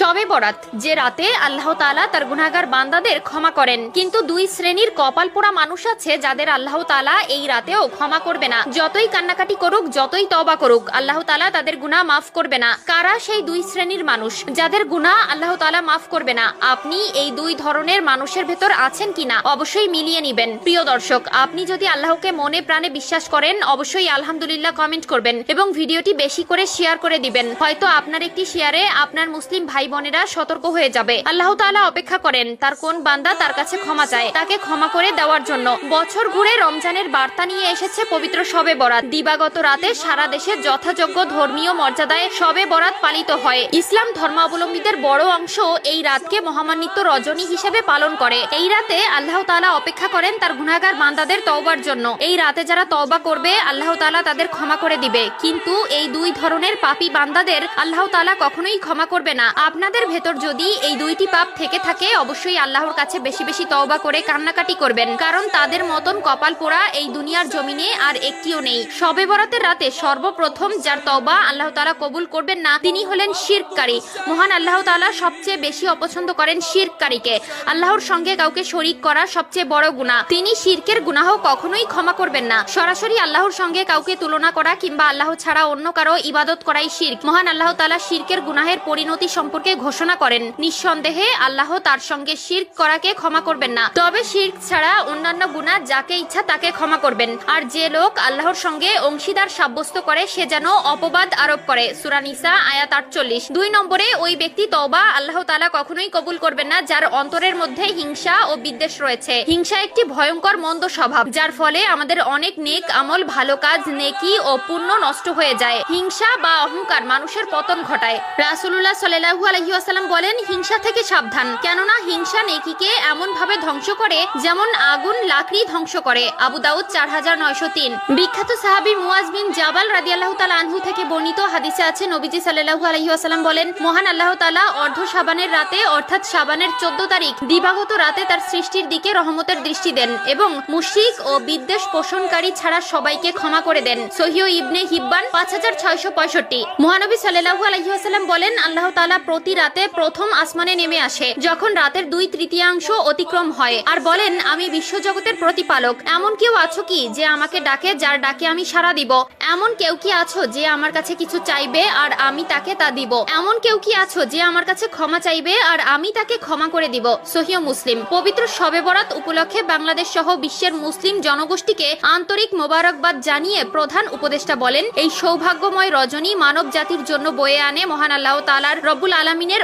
শবে বরাত, যে রাতে আল্লাহ তাআলা তার গুনাহগার বান্দাদের ক্ষমা করেন। কিন্তু দুই শ্রেণীর কপাল পোড়া মানুষ আছে যাদের আল্লাহ তাআলা এই রাতেও ক্ষমা করবে না। যতই কান্নাকাটি করুক, যতই তওবা করুক, আল্লাহ তাআলা তাদের গুনাহ মাফ করবে না। কারা সেই দুই শ্রেণীর মানুষ যাদের গুনাহ আল্লাহ তাআলা মাফ করবে না? আপনি এই দুই ধরনের মানুষের ভেতর আছেন কিনা অবশ্যই মিলিয়ে নিবেন। প্রিয় দর্শক, আপনি যদি আল্লাহকে মনে প্রাণে বিশ্বাস করেন অবশ্যই আলহামদুলিল্লাহ কমেন্ট করবেন এবং ভিডিওটি বেশি করে শেয়ার করে দিবেন। হয়তো আপনার একটি শেয়ারে আপনার মুসলিম ভাই বোনেরা সতর্ক হয়ে যাবে। আল্লাহ তাআলা অপেক্ষা করেন তার কোন বান্দা তার কাছে ক্ষমা চায়, তাকে ক্ষমা করে দেওয়ার জন্য। বছর ঘুরে রমজানের বার্তা নিয়ে এসেছে পবিত্র শবে বরাত। দিবাগত রাতে সারা দেশে যথাযোগ্য ধর্মীয় মর্যাদায় শবে বরাত পালিত হয়। ইসলাম ধর্মাবলম্বীদের বড় অংশ এই রাতকে মহামান্বিত রজনী হিসেবে পালন করে। এই রাতে আল্লাহ তাআলা অপেক্ষা করেন তার গুনাহগার বান্দাদের তওবার জন্য। এই রাতে যারা তওবা করবে আল্লাহ তাআলা তাদের ক্ষমা করে দিবে। কিন্তু এই দুই ধরনের পাপী বান্দাদের আল্লাহ তাআলা কখনোই ক্ষমা করবে না। আপনাদের ভেতর যদি এই দুইটি পাপ থেকে থাকে অবশ্যই আল্লাহর কাছে বেশি বেশি তওবা করে কান্নাকাটি করবেন, কারণ তাদের মতন কপাল পোড়া এই দুনিয়ার জমিনে আর একটিও নেই। শবে বরাতের রাতে সর্বপ্রথম যার তওবা আল্লাহ তাআলা কবুল করবেন না তিনি হলেন শিরককারী। মহান আল্লাহ তাআলা সবচেয়ে বেশি অপছন্দ করেন শিরককারীকে। আল্লাহর সঙ্গে কাউকে শরীক করা সবচেয়ে বড় গুনাহ। তিনি শিরকের গুনাহ কখনোই ক্ষমা করবেন না। সরাসরি আল্লাহর সঙ্গে কাউকে তুলনা করা কিংবা আল্লাহ ছাড়া অন্য কারো ইবাদত করাই শিরক। মহান আল্লাহ তাআলা শিরকের গুনাহের পরিণতি সম্পর্কে ঘোষণা করেন, নিঃসন্দেহে আল্লাহ তার সঙ্গে শিরক করাকে ক্ষমা করবেন না। তবে শিরক ছাড়া অন্যান্য গুনাহ যাকে ইচ্ছা তাকে ক্ষমা করবেন। আর যে লোক আল্লাহর সঙ্গে অংশীদার সাব্যস্ত করে সে যেন অপবাদ আরোপ করে। সূরা নিসা আয়াত 48। 2 নম্বরে ওই ব্যক্তি তওবা আল্লাহ তাআলা কখনোই কবুল করবেন না যার অন্তরের মধ্যে হিংসা ও বিদ্বেষ রয়েছে। হিংসা একটি ভয়ঙ্কর মন্দ স্বভাব যার ফলে আমাদের অনেক নেক আমল, ভালো কাজ, নেকি ও পুণ্য নষ্ট হয়ে যায়। হিংসা বা অহংকার মানুষের পতন ঘটায়। রাসূলুল্লাহ সাল্লাল্লাহু আলাইহি ওয়াসাল্লাম বলেন, হিংসা থেকে সাবধান, কেননা হিংসা নেকিকে এমন ভাবে ধ্বংস করে যেমন আগুন লাকড়ি ধ্বংস করে। আবু দাউদ 4903। বিখ্যাত সাহাবী মুয়াজ বিন জাবাল রাদিয়াল্লাহু তাআলা আনহু থেকে বর্ণিত হাদিসে আছে, নবীজি সাল্লাল্লাহু আলাইহি ওয়াসাল্লাম বলেন, মহান আল্লাহ তাআলা অর্ধ শাবানের রাতে অর্থাৎ শাবানের 14 তারিখ দিবাগত রাতে তার সৃষ্টির দিকে রহমতের দৃষ্টি দেন এবং মুশরিক ও বিদ্বেষ পোষণকারী ছাড়া সবাইকে ক্ষমা করে দেন। সহিহ ইবনে হিব্বান 5665। মহানবী সাল্লাল্লাহু আলাইহি ওয়াসাল্লাম বলেন, আল্লাহ তাআলা প্রতি রাতে প্রথম আসমানে নেমে আসে যখন রাতের 2/3 অতিক্রম হয় আর বলেন, আমি বিশ্বজগতের প্রতিপালক। এমন কেউ আছো কি যে আমাকে ডাকে, যার ডাকে আমি সাড়া দিব? এমন কেউ কি আছো যে আমার কাছে কিছু চাইবে আর আমি তাকে তা দিব? এমন কেউ কি আছো যে আমার কাছে ক্ষমা চাইবে আর আমি তাকে ক্ষমা করে দিব? সহিহ মুসলিম। পবিত্র শবে বরাত উপলক্ষে বাংলাদেশ সহ বিশ্বের মুসলিম জনগোষ্ঠীকে আন্তরিক মোবারকবাদ জানিয়ে প্রধান উপদেষ্টা বলেন, এই সৌভাগ্যময় রজনী মানব জাতির জন্য বয়ে আনে মহান আল্লাহ তাআলার রব্বুল আলামিনের